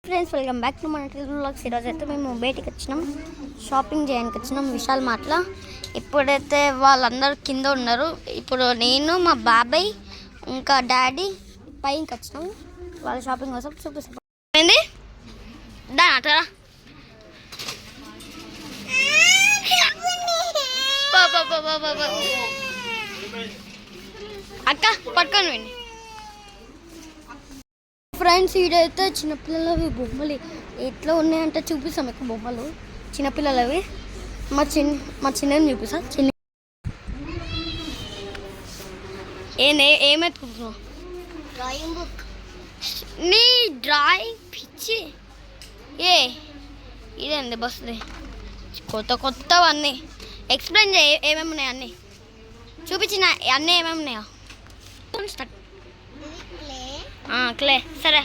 Friends welcome back to మన vlogs. ఈరోజు అయితే మేము బయటికి వచ్చినాం, షాపింగ్ చేయడానికి వచ్చినాం విశాల్ మార్ట్లో. ఇప్పుడైతే వాళ్ళందరూ కింద ఉన్నారు. ఇప్పుడు నేను మా బాబాయ్ ఇంకా డాడీ పైకి వచ్చినాం వాళ్ళ షాపింగ్ కోసం. చూపిస్తాం ఏంది దా అట్లా అక్క పట్టుకొని పోయింది. ఫ్రెండ్స్ ఈడైతే చిన్నపిల్లలవి బొమ్మలు ఎట్లా ఉన్నాయంటే చూపిస్తాం ఎక్కువ బొమ్మలు చిన్నపిల్లలవి. మా చిన్నని చూపిస్తా. చిన్న ఏమెత్తుకుంటున్నావు? Drawing book. నీ డ్రాయింగ్ పిచ్చి ఇదేంది బస్సుది కొత్తవన్నీ. ఎక్స్ప్లెయిన్ చేయ ఏమేమి ఉన్నాయి అన్నీ చూపించిన అన్నీ ఏమేమి ఉన్నాయా? క్లే సరే.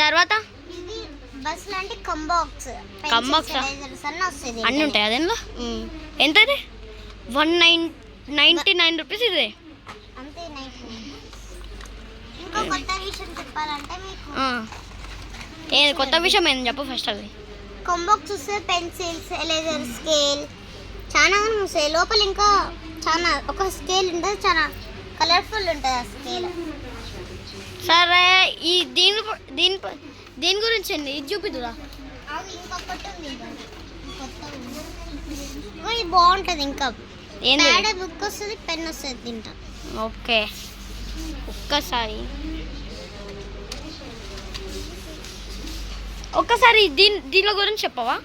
తర్వాత బస్ లాంటి కంబాక్స్ అన్నీ ఉంటాయి అదేనా? ఎంత ఇది? 199 రూపీస్ ఇది. అంతే. ఇంకో కొత్త విషయం చెప్పాలంటే మీకు ఏది కొత్త విషయం ఏంది చెప్పు ఫస్ట్. అది కంబాక్స్ వస్తే పెన్సిల్స్, ఎరేజర్, స్కేల్ చాలా వస్తాయి లోపల. ఇంకా చాలా ఒక స్కేల్ ఉంటుంది, చాలా కలర్ఫుల్ ఉంటుంది ఆ స్కేల్. సరే ఈ దీని గురించి అండి ఇది చూపిద్దురా. ఇంకొకటి ఉంది ఇది బాగుంటుంది. ఇంకా ఏంటి బుక్ వస్తుంది, పెన్ వస్తుంది తింటా. ఓకే ఒక్కసారి దీనిలో గురించి చెప్పవా?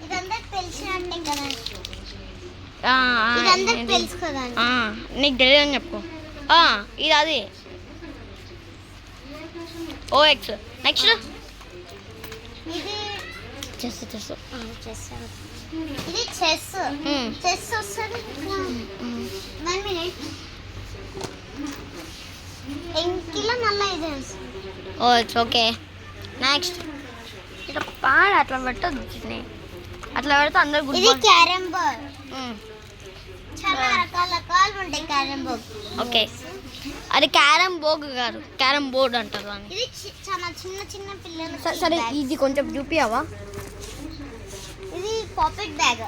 ఇదంతా తెలిసినట్టే కదా. ఇదంతా తెలుసు కదా. నీకు తెలియదని చెప్పు. ఇది అది OX. నెక్స్ట్ ఇది చెస్. ఇది చెస్ వస్తుంది. 1 minute ఇంకిలో మళ్ళీ ఇది ఇట్స్ ఓకే. నెక్స్ట్ ఇట్లా పాడు అట్లా పెట్టద్దు, అట్లా పెడితే అందరు గుడ్. ఇది క్యారమ్ బోర్డ్. చాలా రకాలు ఉంటాయి క్యారమ్ బోర్డ్. ఓకే అది క్యారమ్ బోర్డ్ కాదు, క్యారమ్ బోర్డ్ అంటారు అని. ఇది చాలా చిన్న పిల్లలు. సరే ఇది కొంచెం చూపియావా? ఇది పాకెట్ బ్యాగ్.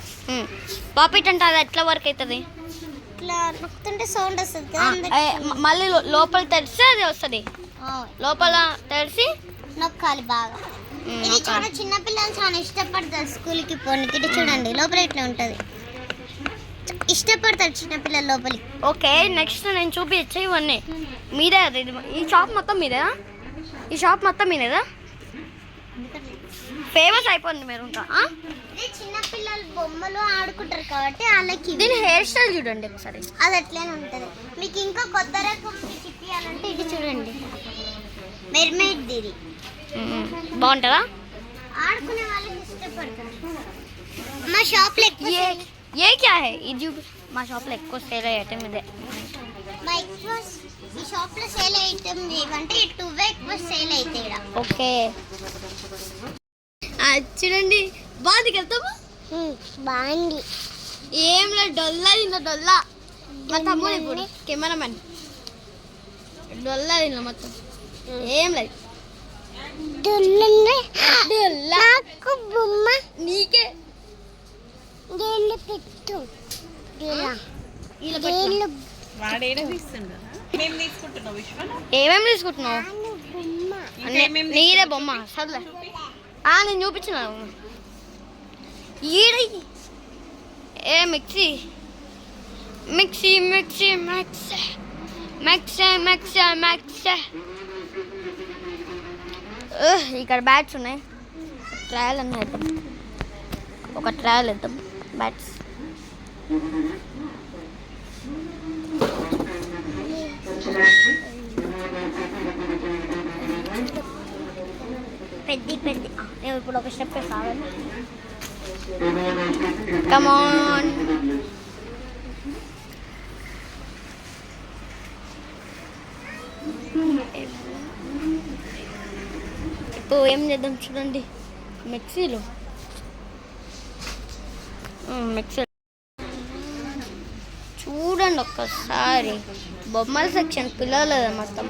పాకెట్ అంటే అది ఎట్లా వర్క్ అవుతుంది? ఇట్లా నొక్కుతుంటే సౌండ్ వస్తుంది కదా. మళ్ళీ లోపల తెరిస్తే అది వస్తుంది. లోపల తెరిచి నొక్కాలి బాగా. ఇది చాలా చిన్న పిల్లలు చాలా ఇష్టపడతారు స్కూల్కి పోనీకి. ఇది చూడండి లోపల ఇట్లా ఉంటుంది, ఇష్టపడతారు చిన్న పిల్లలు లోపలికి. ఓకే నెక్స్ట్ నేను చూపించే ఇవన్నీ మీదే. అది ఈ షాప్ మొత్తం మీదేనా? ఈ షాప్ మొత్తం మీదేదా? ఫేమస్ అయిపోయింది మీరు. ఇది చిన్న పిల్లలు బొమ్మలు ఆడుకుంటారు కాబట్టి వాళ్ళకి. దీని హెయిర్ స్టైల్ చూడండి ఒకసారి, అది అట్లనే ఉంటుంది. మీకు ఇంకా కొత్త రకం ఇప్పియాలంటే ఇది చూడండి, మెర్మైడ్. ఇది బాగుంటుందా? ఆడుకునే వాళ్ళకి ఇష్టపడతారు. మా షాప్లో ఏ క్యా హై ఇది? మా షాప్లో ఎక్కువ సేల్ అయ్యే ఐటమ్ ఇదే. ఈ షాప్లో సేల్ ఐటమ్ ఏమంటే ఇటువే ఎక్కువ సేల్ అవుతాయి. ఓకే చూడండి బాగుంది కదా. బాగుంది. ఏం లేదు డొల్లా. మా తమ్ముడు ఇప్పుడు కెమెరామెన్ డొల్లా తిన్నా మొత్తం. ఏం లేదు బొమ్మ నీకే పెట్టు. ఏమేమి తీసుకుంటున్నావు? నీదే బొమ్మ సర్లే. నేను చూపించిన ఏ మిక్సీ ఇక్కడ బ్యాట్స్ ఉన్నాయి. ట్రయల్ అన్నీ వేద్దాం, ఒక ట్రయల్ వేద్దాం బ్యాట్స్. పెద్ద నేను ఇప్పుడు ఒక స్టెప్ కావాలి. కమాన్ ఇప్పుడు ఏం చేద్దాం చూడండి. మిక్సీలో చూడండి ఒక్కసారి బొమ్మల సెక్షన్ పిల్లలు మొత్తం.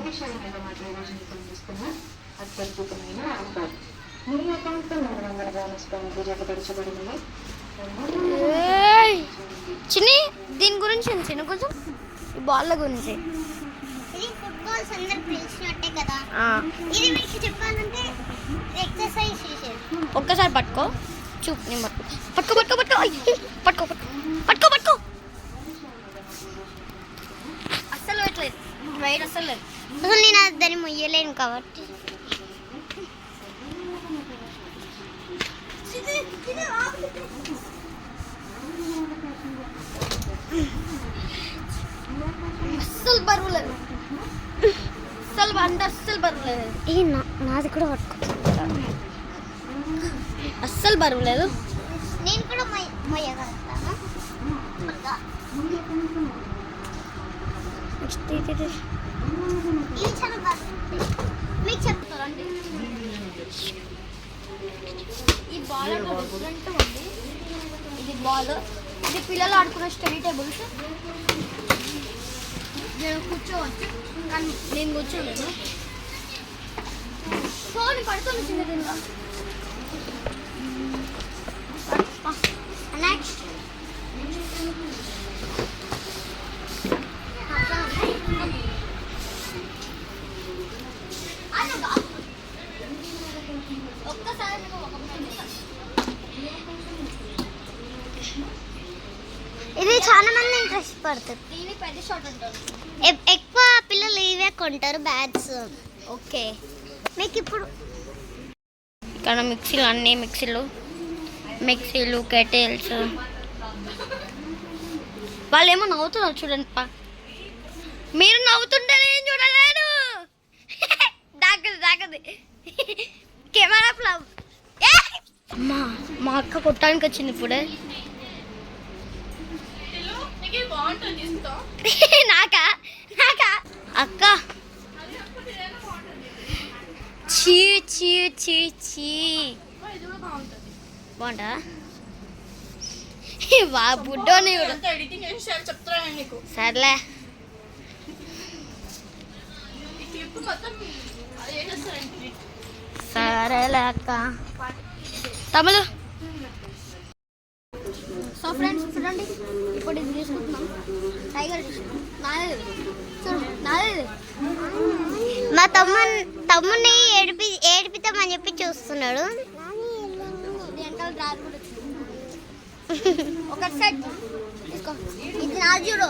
చిన్ని దీని గురించి చిన్న కొంచెం ఈ బాల్ల గురించి ఇది ఫుట్బాల్స్ అందరు పిలిచినట్టే కదా. ఇది మీకు చెప్పాలంటే ఎక్సర్సైజ్ చేసేది. ఒక్కసారి పట్టుకో చూపు నేను పట్టుకో పట్టుకో పట్టుకో పట్టుకో పట్టుకో పట్టుకో అస్సలు పెట్టలేదు రైట్ అస్సలు లేదు. అసలు నేను దాన్ని మొయ్యలేను కాబట్టి. అస్సలు బరువు లేదు, అస్సలు బరువు లేదు. నాది కూడా పట్టుకో. అస్సలు బరువు లేదు. నేను కూడా మొయ్యగలుగుతాను. ఇది చాలా బరువు మీకు చెప్తారండి. ఈ బాల్ డిఫరెంట్ ఉంది. ఇది బాల్, ఇది పిల్లలు ఆడుకునే స్టడీ టేబుల్స్. నేను కూర్చోవచ్చు కానీ నేను కూర్చోలేను. ఫోన్ పడుతుంది చిన్న దీనిలో. నెక్స్ట్ ఒక్కసారి ఇది చాలా మంది ఇంట్రెస్ట్ పడుతుంది. దీని పెద్ద షాట్ అంటారు. ఎక్కువ పిల్లలు ఇవే కొంటారు బ్యాట్స్. ఓకే మీకు ఇప్పుడు ఇక్కడ మిక్సీలు, అన్ని మిక్సీలు కెటిల్స్. వాళ్ళు ఏమో నవ్వుతున్నారు చూడండి మీరు నవ్వుతుంటే నేను చూడలేను. దాకది కెమెరా ఫ్లవ్. అమ్మా మా అక్క కొట్టడానికి వచ్చింది ఇప్పుడే. నాకా అక్క చీ చీ చీ చీ బాగుంటా వా బుడ్డోని కూడా సర్లే. సరేలే అక్క. తమ్ముడు సో ఫ్రెండ్స్ చూడండి ఇప్పుడు ఇది తీసుకుంటున్నాం. టైగర్ నాదేది చూడు, నాదేది. మా తమ్ముని ఏడిపిద్దామని చెప్పి చూస్తున్నాడు. వెనకాల డ్రాయర్ కూడా ఒక సెట్ తీసుకో. ఇది నా చూడు.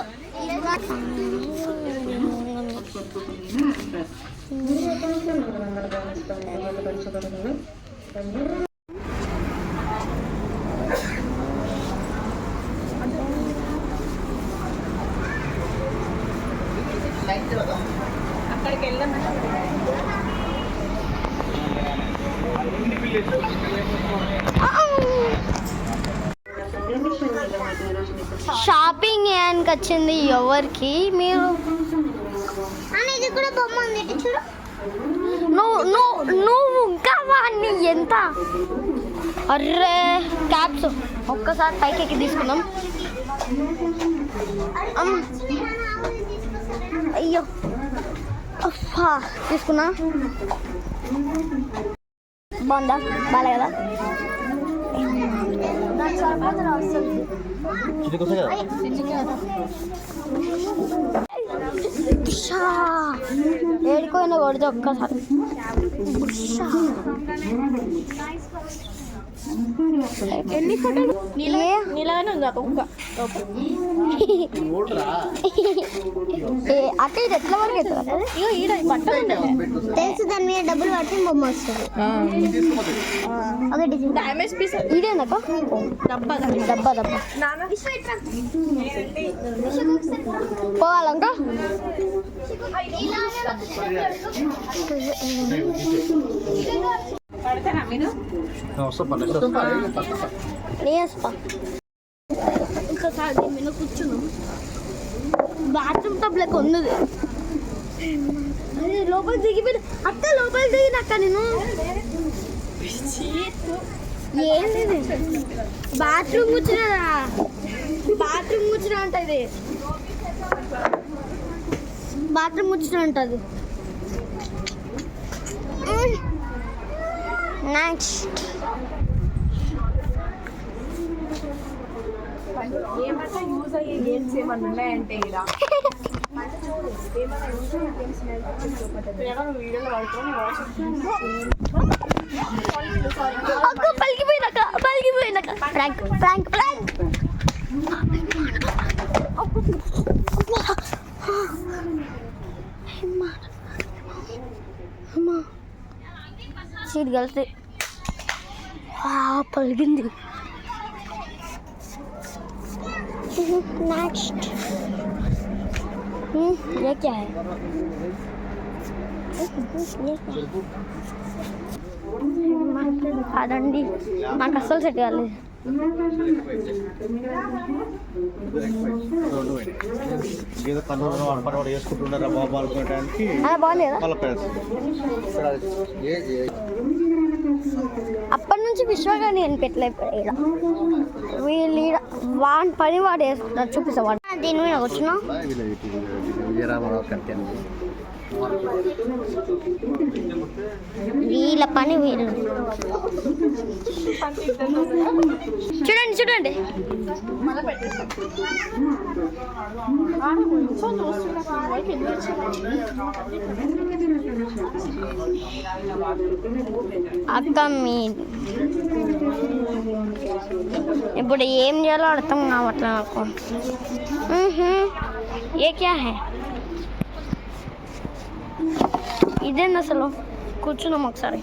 అక్కడికి వెళ్ళాము. షాపింగ్ చేయడానికి వచ్చింది ఎవరికి? మీరు ఇది కూడా బొమ్మ ఉంది చూడు. నువ్వు ఇంకా వాడిని ఎంత. అర్రే క్యాప్స్ ఒక్కసారి పైకి ఎక్కి తీసుకుందాం. అయ్యో తీసుకున్నా. బాగుందా? బాగా కదా. ఏడుకోయినా కొడితే ఒక్కసారి ఎన్ని ఫోటోలు నీలాగానే ఉంది ఒక్క అక్క ఇది ఎట్లా వరకు అవుతుంది? ఇగో ఈడ బట్టలు తెలుసు, దాని మీద డబ్బులు పడితే బొమ్మ వస్తుంది. అదే డ్యామేజ్ పీస్ ఇదేందక్క? డబ్బా డబ్బా నాన్న పోవాలంట. పడతారా మీరు? ఇంకోసారి మీద కూర్చున్నాం. బాత్రూమ్ టబ్ లెక్క ఉన్నది. అదే లోపల దిగిపోయి అక్క లోపల దిగినక్క నేను ఏం లేదు. బాత్రూమ్ కూర్చున్నా అంట ఇది. బాత్రూమ్ ముచ్చట ఉంటుంది. నెక్స్ట్ ఏమన్నా యూజ్ అయ్యే గేమ్స్ ఏమన్నా ఉన్నాయంటే ఇలా ఏమన్నా యూజ్ అయ్యే గేమ్స్ పలికిపోయినాక ఫ్రాంక్ ఫ్రాంక్ ఫ్రాంక్ సీట్ కలిసి పలికింది. नेक्स्ट ये क्या है? కాదండి నాకు అస్సలు సెట్ కాలేదు. ఏదో కన్ను అడపడ వేసుకుంటున్నారా బాబు అనుకోవడానికి అలా బాగాలేదా? వాళ్ళ ఫ్రెండ్స్ అప్పటి నుంచి విశ్వగాని నేను పెట్టలేదు. వీళ్ళు వాడి పని వాడు వేసుకుంటారు. చూపిస్తావాడు దీని మీద వచ్చినా విజయరామరావు కంటే వీళ్ళ పని వీళ్ళు. చూడండి చూడండి అక్క మీ ఇప్పుడు ఏం చేయాలో అర్థం కావట్లేదు నాకు. ఏ క్యా హై? ఇదేంది అసలు? కూర్చున్నాం ఒకసారి.